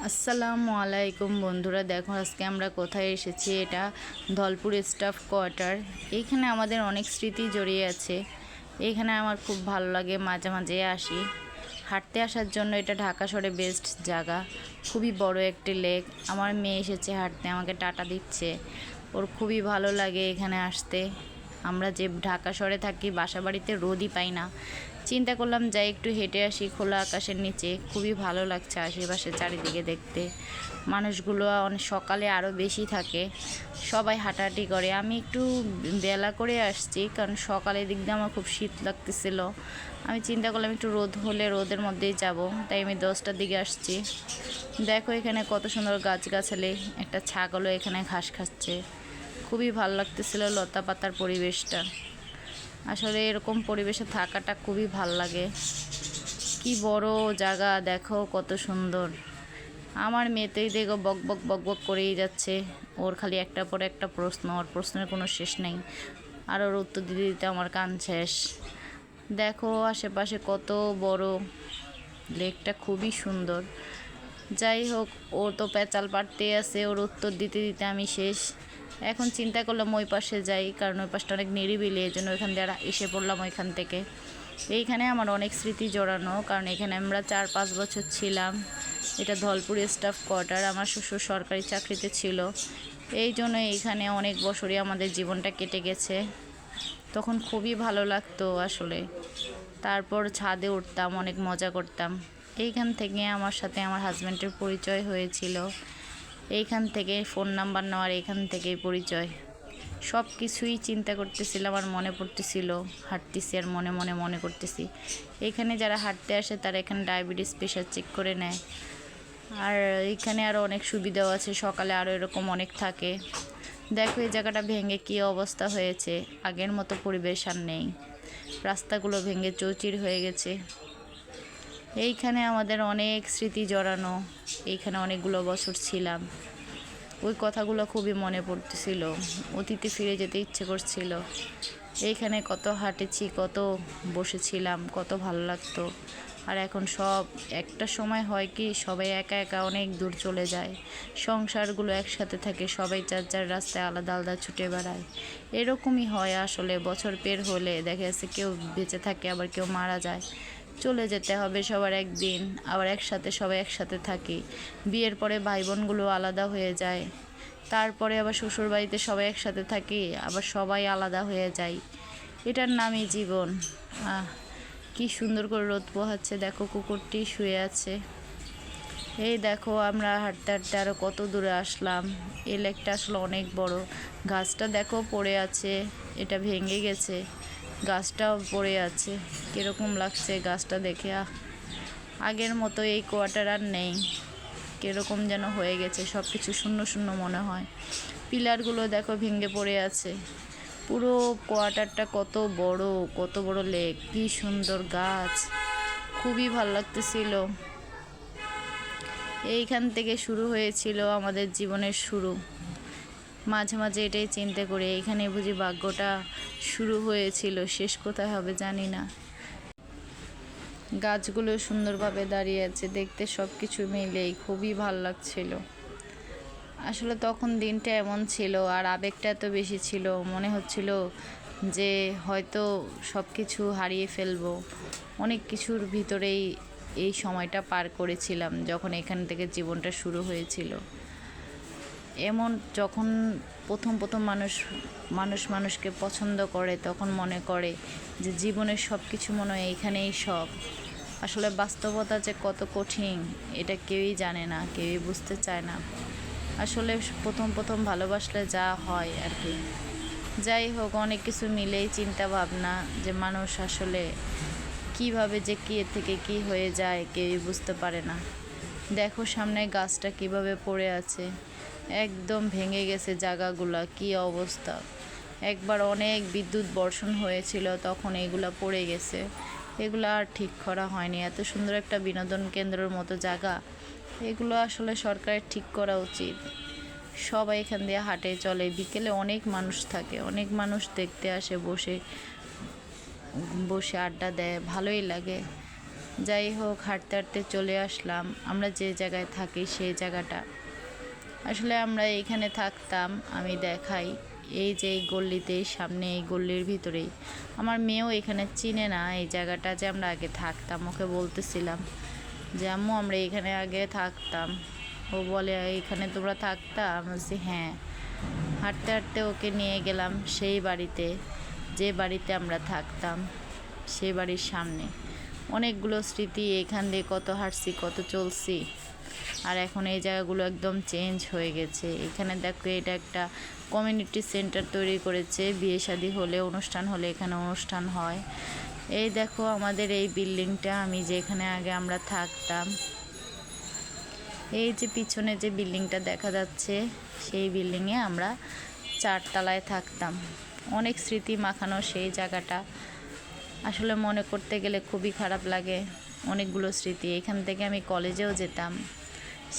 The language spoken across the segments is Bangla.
আসসালামু আলাইকুম বন্ধুরা, দেখো আজকে আমরা কোথায় এসেছি। এটা ধলপুর স্টাফ কোয়ার্টার। এইখানে আমাদের অনেক স্মৃতি জড়িয়ে আছে। এইখানে আমার খুব ভালো লাগে, মাঝে মাঝে আসি হাঁটতে আসার জন্য। এটা ঢাকা শহরে বেস্ট জায়গা, খুবই বড় একটি লেক। আমার মেয়ে এসেছে হাঁটতে, আমাকে টাটা দিচ্ছে। ওর খুবই ভালো লাগে এখানে আসতে। আমরা যে ঢাকা শহরে থাকি, বাসা বাড়িতে রোদই পাই না। চিন্তা করলাম যাই একটু হেঁটে আসি খোলা আকাশের নিচে। খুবই ভালো লাগছে আশেপাশে চারিদিকে দেখতে। মানুষগুলো অনেক সকালে আরও বেশি থাকে, সবাই হাঁটাহাঁটি করে। আমি একটু বেলা করে আসছি, কারণ সকালের দিক দিয়ে আমার খুব শীত লাগতেছিল। আমি চিন্তা করলাম একটু রোদ হলে রোদের মধ্যেই যাব, তাই আমি 10টার দিকে আসছি। দেখো এখানে কত সুন্দর গাছগাছালি, একটা ছাগলও এখানে ঘাস খাচ্ছে। খুবই ভালো লাগতেছিল লতা পাতার পরিবেশটা। আসলে এরকম পরিবেশে থাকাটা খুবই ভাল লাগে। কি বড় জায়গা, দেখো কত সুন্দর। আমার মেয়েতেই দেখো বক বক বক বক করেই যাচ্ছে। ওর খালি একটা পর একটা প্রশ্ন, ওর প্রশ্নের কোনো শেষ নেই। আর ওর উত্তর দিতে দিতে আমার কান শেষ। দেখো আশেপাশে কত বড়, লেকটা খুবই সুন্দর। যাই হোক, ও তো পেঁচাল পাড়তেই আছে, ওর উত্তর দিতে দিতে আমি শেষ। এখন চিন্তা করলাম ওই পাশে যাই, কারণ ওই পাশটা অনেক নিরিবিলি, এই জন্য ওইখান দিয়ে এসে পড়লাম ওইখান থেকে। এইখানে আমার অনেক স্মৃতি জড়ানো, কারণ এখানে আমরা 4-5 বছর ছিলাম। এটা ধলপুর স্টাফ কোয়ার্টার। আমার শ্বশুর সরকারি চাকরিতে ছিল, এই জন্য এইখানে অনেক বছরই আমাদের জীবনটা কেটে গেছে। তখন খুবই ভালো লাগতো আসলে। তারপর ছাদে উঠতাম, অনেক মজা করতাম। এইখান থেকে আমার সাথে আমার হাজব্যান্ডের পরিচয় হয়েছিল। এইখান থেকে ফোন নাম্বার নেওয়ার, এইখান থেকেই পরিচয়। সব কিছুই চিন্তা করতেছিলাম আর মনে পড়তেছিল। হাঁটতেছি আর মনে মনে মনে করতেছি। এইখানে যারা হাঁটতে আসে তারা এখানে ডায়াবেটিস প্রেশার চেক করে নেয়। আর এইখানে আরও অনেক সুবিধাও আছে, সকালে আরও এরকম অনেক থাকে। দেখো এই জায়গাটা ভেঙে কী অবস্থা হয়েছে, আগের মতো পরিবেশ আর নেই। রাস্তাগুলো ভেঙে চৌচির হয়ে গেছে। এইখানে আমাদের অনেক স্মৃতি জড়ানো। এইখানে অনেকগুলো বছর ছিলাম। ওই কথাগুলো খুবই মনে পড়তেছিল, অতীতে ফিরে যেতে ইচ্ছে করছিল। এইখানে কত হাঁটেছি, কত বসেছিলাম, কত ভালো লাগতো। আর এখন সব একটা সময় হয় কি, সবাই একা একা অনেক দূর চলে যায়। সংসারগুলো একসাথে থাকে, সবাই যার যার রাস্তায় আলাদা আলাদা ছুটে বেড়ায়। এরকমই হয় আসলে। বছর পের হলে দেখা যাচ্ছে কেউ বেঁচে থাকে, আবার কেউ মারা যায়। চলে যেতে হবে সবার একদিন, আবার একসাথে সবাই একসাথে থাকি। বিয়ের পরে ভাই বোনগুলো আলাদা হয়ে যায়, তারপরে আবার শ্বশুর বাড়িতে সবাই একসাথে থাকি, আবার সবাই আলাদা হয়ে যায়। এটার নামই জীবন। কি সুন্দর করে রোদ পোহাচ্ছে, দেখো কুকুরটি শুয়ে আছে। এই দেখো আমরা হাঁটতে হাঁটতে আরও কত দূরে আসলাম। এই লেকটা আসলে অনেক বড়। গাছটা দেখো পড়ে আছে, এটা ভেঙে গেছে। গাছটাও পড়ে আছে, কীরকম লাগছে গাছটা দেখে। আগের মতো এই কোয়ার্টার আর নেই, কীরকম যেন হয়ে গেছে, সব কিছু শূন্য শূন্য মনে হয়। পিলারগুলো দেখো ভেঙে পড়ে আছে। পুরো কোয়ার্টারটা কত বড়, কত বড় লেক, কী সুন্দর গাছ, খুবই ভালো লাগতেছিল। এইখান থেকে শুরু হয়েছিল আমাদের জীবনের শুরু। মাঝে মাঝে এটাই চিন্তা করি, এইখানে বুঝি ভাগ্যটা শুরু হয়েছিল, শেষ কোথায় হবে জানি না। গাছগুলো সুন্দরভাবে দাঁড়িয়ে আছে, দেখতে সব কিছু মিলেই খুবই ভালো লাগছিল। আসলে তখন দিনটা এমন ছিল, আর আবেগটা এত বেশি ছিল, মনে হচ্ছিল যে হয়তো সব কিছু হারিয়ে ফেলবো। অনেক কিছুর ভিতরেই এই সময়টা পার করেছিলাম, যখন এখান থেকে জীবনটা শুরু হয়েছিল। এমন যখন প্রথম প্রথম মানুষকে পছন্দ করে, তখন মনে করে যে জীবনের সব কিছু মনে হয় এইখানেই সব। আসলে বাস্তবতা যে কত কঠিন এটা কেউই জানে না, কেউই বুঝতে চায় না। আসলে প্রথম ভালোবাসলে যা হয় আর কি। যাই হোক, অনেক কিছু মিলেই চিন্তা ভাবনা, যে মানুষ আসলে কিভাবে যে কী থেকে কি হয়ে যায় কেউই বুঝতে পারে না। দেখো সামনে গাছটা কিভাবে পড়ে আছে, একদম ভেঙে গেছে জায়গাগুলা, কি অবস্থা। একবার অনেক বিদ্যুৎ বর্ষণ হয়েছিল, তখন এগুলা পড়ে গেছে। এগুলো আর ঠিক করা হয়নি। এত সুন্দর একটা বিনোদন কেন্দ্রের মতো জায়গা, এগুলো আসলে সরকারের ঠিক করা উচিত। সবাই এখান দিয়ে হাঁটে চলে, বিকেলে অনেক মানুষ থাকে, অনেক মানুষ দেখতে আসে, বসে বসে আড্ডা দেয়, ভালোই লাগে। যাই হোক, হাঁটতে হাঁটতে চলে আসলাম আমরা যে জায়গায় থাকি সেই জায়গাটা। আসলে আমরা এইখানে থাকতাম, আমি দেখাই, এই যে এই গল্লিতে, সামনে এই গল্লির ভিতরেই। আমার মেয়েও এখানে চিনে না এই জায়গাটা যে আমরা আগে থাকতাম। ওকে বলতেছিলাম যে আম্মু আমরা এখানে আগে থাকতাম। ও বলে এইখানে তোমরা থাকতা? আমি বলছি হ্যাঁ। হাঁটতে হাঁটতে ওকে নিয়ে গেলাম সেই বাড়িতে, যে বাড়িতে আমরা থাকতাম, সেই বাড়ির সামনে। অনেকগুলো স্মৃতি, এখান দিয়ে কত হাঁটছি, কত চলছি। আর এখন এই জায়গাগুলো একদম চেঞ্জ হয়ে গেছে। এখানে দেখো, এটা একটা কমিউনিটি সেন্টার তৈরি করেছে, বিয়ে শাদী হলে, অনুষ্ঠান হলে এখানে অনুষ্ঠান হয়। এই দেখো আমাদের এই বিল্ডিংটা, আমি যেখানে আগে আমরা থাকতাম। এই যে পিছনে যে বিল্ডিংটা দেখা যাচ্ছে, সেই বিল্ডিংয়ে আমরা 4 তলায় থাকতাম। অনেক স্মৃতি মাখানো সেই জায়গাটা। আসলে মনে করতে গেলে খুবই খারাপ লাগে। অনেকগুলো স্মৃতি। এখান থেকে আমি কলেজেও যেতাম,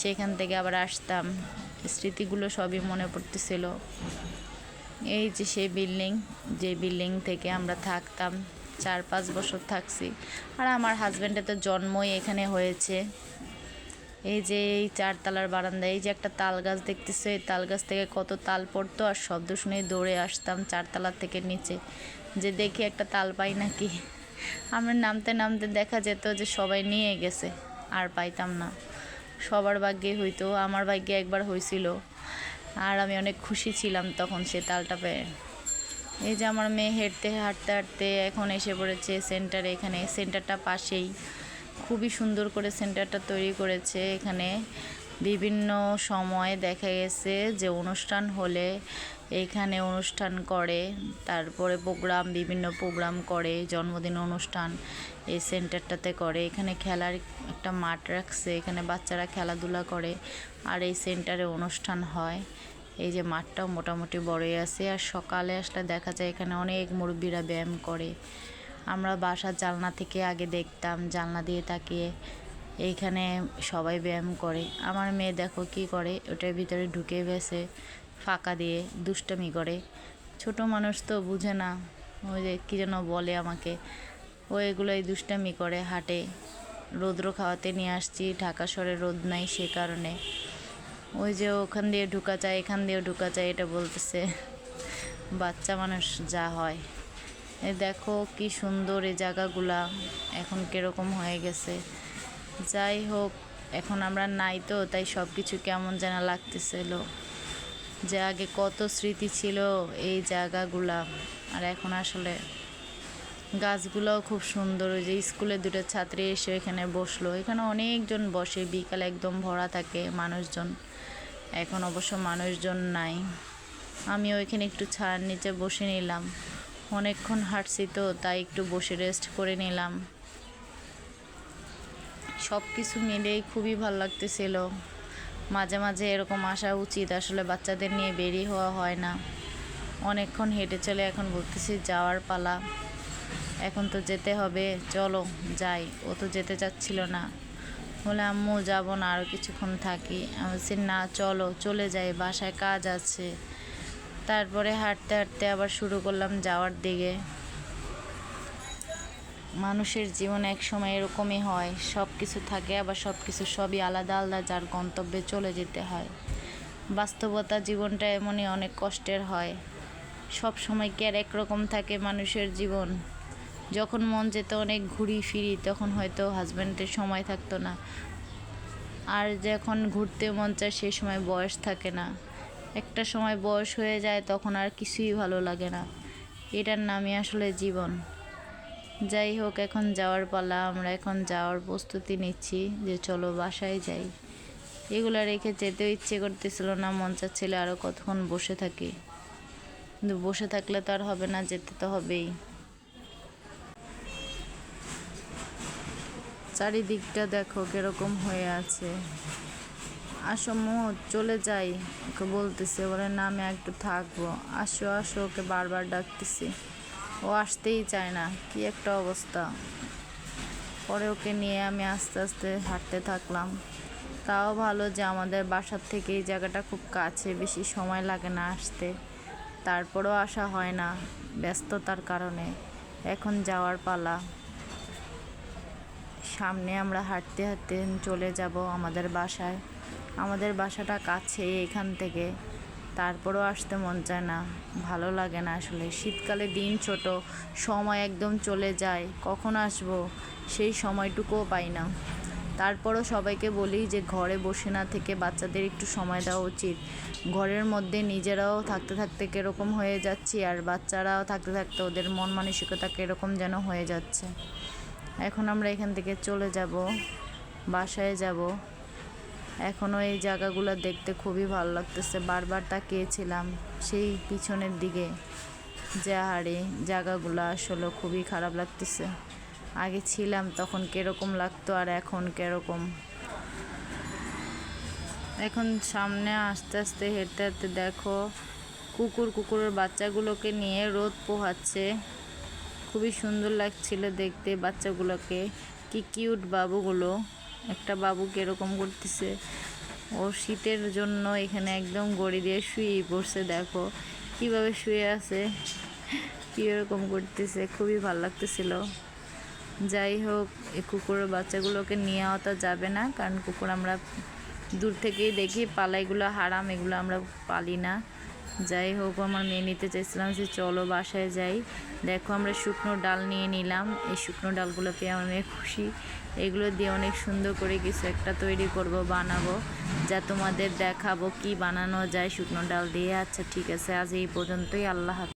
সেখান থেকে আবার আসতাম। স্মৃতিগুলো সবই মনে পড়তেছিল। এই যে সেই বিল্ডিং, যে বিল্ডিং থেকে আমরা থাকতাম, 4-5 বছর থাকছি। আর আমার হাজব্যান্ডের তো জন্মই এখানে হয়েছে। এই যে এই 4 তলার বারান্দায় এই যে একটা তাল গাছ দেখতেছে, এই তাল গাছ থেকে কত তাল পড়তো, আর শব্দ শুনেই দৌড়ে আসতাম 4 তলার থেকে নিচে, যে দেখি একটা তাল পাই নাকি। আমরা নামতে নামতে দেখা যেত যে সবাই নিয়ে গেছে, আর পাইতাম না। সবার ভাগ্যে হইতো, আমার ভাগ্যে একবার হয়েছিল, আর আমি অনেক খুশি ছিলাম তখন সে তালটা পেয়ে। এই যে আমার মেয়ে হাঁটতে হাঁটতে এখন এসে পড়েছে সেন্টারে। এখানে সেন্টারটা পাশেই, খুবই সুন্দর করে সেন্টারটা তৈরি করেছে। এখানে বিভিন্ন সময় দেখা গেছে যে অনুষ্ঠান হলে এইখানে অনুষ্ঠান করে, তারপরে প্রোগ্রাম, বিভিন্ন প্রোগ্রাম করে, জন্মদিন অনুষ্ঠান এই সেন্টারটাতে করে। এখানে খেলার একটা মাঠ রাখছে, এখানে বাচ্চারা খেলাধুলা করে, আর এই সেন্টারে অনুষ্ঠান হয়। এই যে মাঠটাও মোটামুটি বড়ই আছে। আর সকালে আসলে দেখা যায় এখানে অনেক মুরব্বীরা ব্যায়াম করে। আমরা বাসার জানলা থেকে আগে দেখতাম, জানলা দিয়ে তাকিয়ে এইখানে সবাই ব্যায়াম করে। আমার মেয়ে দেখো কি করে, ওটার ভিতরে ঢুকে গেছে, ফাঁকা দিয়ে দুষ্টামি করে। ছোট মানুষ তো বুঝে না, ওই যে কী যেন বলে আমাকে, ও এগুলোই দুষ্টামি করে, হাঁটে। রৌদ্র খাওয়াতে নিয়ে আসছি, ঢাকা শহরে রোদ নাই, সে কারণে ওই যে ওখান দিয়ে ঢুকা যায়, এখান দিয়েও ঢুকা যায়, এটা বলতেছে। বাচ্চা মানুষ যা হয়। এই দেখো কি সুন্দর এই জায়গাগুলা, এখন কীরকম হয়ে গেছে। যাই হোক, এখন আমরা নাই তো, তাই সব কিছু কেমন যেন লাগতেছিল, যে আগে কত স্মৃতি ছিল এই জায়গাগুলা। আর এখন আসলে গাছগুলোও খুব সুন্দর। ওই যে স্কুলে 2টা ছাত্রী এসে এখানে বসলো, এখানে অনেকজন বসে, বিকালে একদম ভরা থাকে মানুষজন। এখন অবশ্য মানুষজন নাই। আমি ওইখানে একটু ছায়ার নিচে বসে নিলাম, অনেকক্ষণ হাঁটছি তো, তাই একটু বসে রেস্ট করে নিলাম। সব কিছু মিলেই খুবই ভালো লাগতেছিল। মাঝে মাঝে এরকম আসা উচিত, আসলে বাচ্চাদের নিয়ে বেরিয়ে হওয়া হয় না। অনেকক্ষণ হেঁটে চলে এখন বলতেছি যাওয়ার পালা, এখন তো যেতে হবে, চলো যাই। ও তো যেতে চাচ্ছিল না, বলে আম্মু যাবো না, আরও কিছুক্ষণ থাকি। আমি বলছি না, চলো চলে যাই, বাসায় কাজ আছে। তারপরে হাঁটতে হাঁটতে আবার শুরু করলাম যাওয়ার দিকে। মানুষের জীবনে এক সময় এরকমই হয়, সব কিছু থাকে, আবার সব কিছু সবই আলাদা আলাদা, যার গন্তব্যে চলে যেতে হয়। বাস্তবতা জীবনটা এমনই, অনেক কষ্টের হয়। সব সময় কি আর একরকম থাকে মানুষের জীবন? যখন মন যেত অনেক ঘুরি ফিরি, তখন হয়তো হাজব্যান্ডের সময় থাকতো না। আর যখন ঘুরতে মন চায় সে সময় বয়স থাকে না। একটা সময় বয়স হয়ে যায়, তখন আর কিছুই ভালো লাগে না। এটার নামই আসলে জীবন। যাই হোক, এখন যাওয়ার পালা। আমরা এখন যাওয়ার প্রস্তুতি নিচ্ছি, যে চলো বাসায় যাই। এগুলো রেখে যেতেও ইচ্ছে করতেছিল না, মন চাচ্ছিল আরও কতক্ষণ বসে থাকি, কিন্তু বসে থাকলে তো আর হবে না, যেতে তো হবেই। চারিদিকটা দেখো কিরকম হয়ে আছে। আসো মো, চলে যাই, ওকে বলতেছে। বলে না আমি একটু থাকবো, আসো আসো, ওকে বারবার ডাকতেছি, ও আসতেই চায় না। কি একটা অবস্থা। পরে ওকে নিয়ে আমি আস্তে আস্তে হাঁটতে থাকলাম। তাও ভালো যে আমাদের বাসার থেকে এই জায়গাটা খুব কাছে, বেশি সময় লাগে না আসতে। তারপরেও আসা হয় না ব্যস্ততার কারণে। এখন যাওয়ার পালা। সামনে আমরা হাঁটতে হাঁটতে চলে যাব আমাদের বাসায়। আমাদের বাসাটা কাছে এখান থেকে, তারপরেও আসতে মন চায় না, ভালো লাগে না আসলে। শীতকালে দিন ছোট, সময় একদম চলে যায়, কখন আসবো সেই সময়টুকুও পাই না। তারপরও সবাইকে বলি যে ঘরে বসে না থেকে বাচ্চাদের একটু সময় দেওয়া উচিত। ঘরের মধ্যে নিজেরাও থাকতে থাকতে কীরকম হয়ে যাচ্ছি, আর বাচ্চারাও থাকতে থাকতে ওদের মন মানসিকতা কীরকম যেন হয়ে যাচ্ছে। এখন আমরা এখান থেকে চলে যাব, বাসায় যাব। এখনও এই জায়গাগুলো দেখতে খুবই ভালো লাগতেছে, বারবার তাকিয়েছিলাম সেই পিছনের দিকে, যে আরে জায়গাগুলো আসলে খুবই খারাপ লাগতেছে। আগে ছিলাম তখন কীরকম লাগতো আর এখন কীরকম। এখন সামনে আস্তে আস্তে হেঁটে হেঁটে দেখো কুকুরের বাচ্চাগুলোকে নিয়ে রোদ পোহাচ্ছে। খুবই সুন্দর লাগছিল দেখতে বাচ্চাগুলোকে, কি কিউট বাবুগুলো। একটা বাবু কীরকম করতেছে, ও শীতের জন্য এখানে একদম গড়ি দিয়ে শুয়েই পড়ছে, দেখো কিভাবে শুয়ে আছে, কীরকম করতেছে, খুবই ভালো লাগতেছিল। যাই হোক, এই কুকুরের বাচ্চাগুলোকে নিয়ে তো যাবে না, কারণ কুকুর আমরা দূর থেকেই দেখি, পালাইগুলো হারাম, এগুলো আমরা পালি না। যাই হোক, আমার মেয়ে নিতে চাইছিলাম যে চলো বাসায় যাই। দেখো আমরা শুকনো ডাল নিয়ে নিলাম, এই শুকনো ডালগুলো পেয়ে অনেক খুশি। এগুলো দিয়ে অনেক সুন্দর করে কিছু একটা তৈরি করব, বানাবো, যা তোমাদের দেখাবো কি বানানো যায় শুকনো ডাল দিয়ে। আচ্ছা ঠিক আছে, আজ এই পর্যন্তই, আল্লাহ হাফেজ।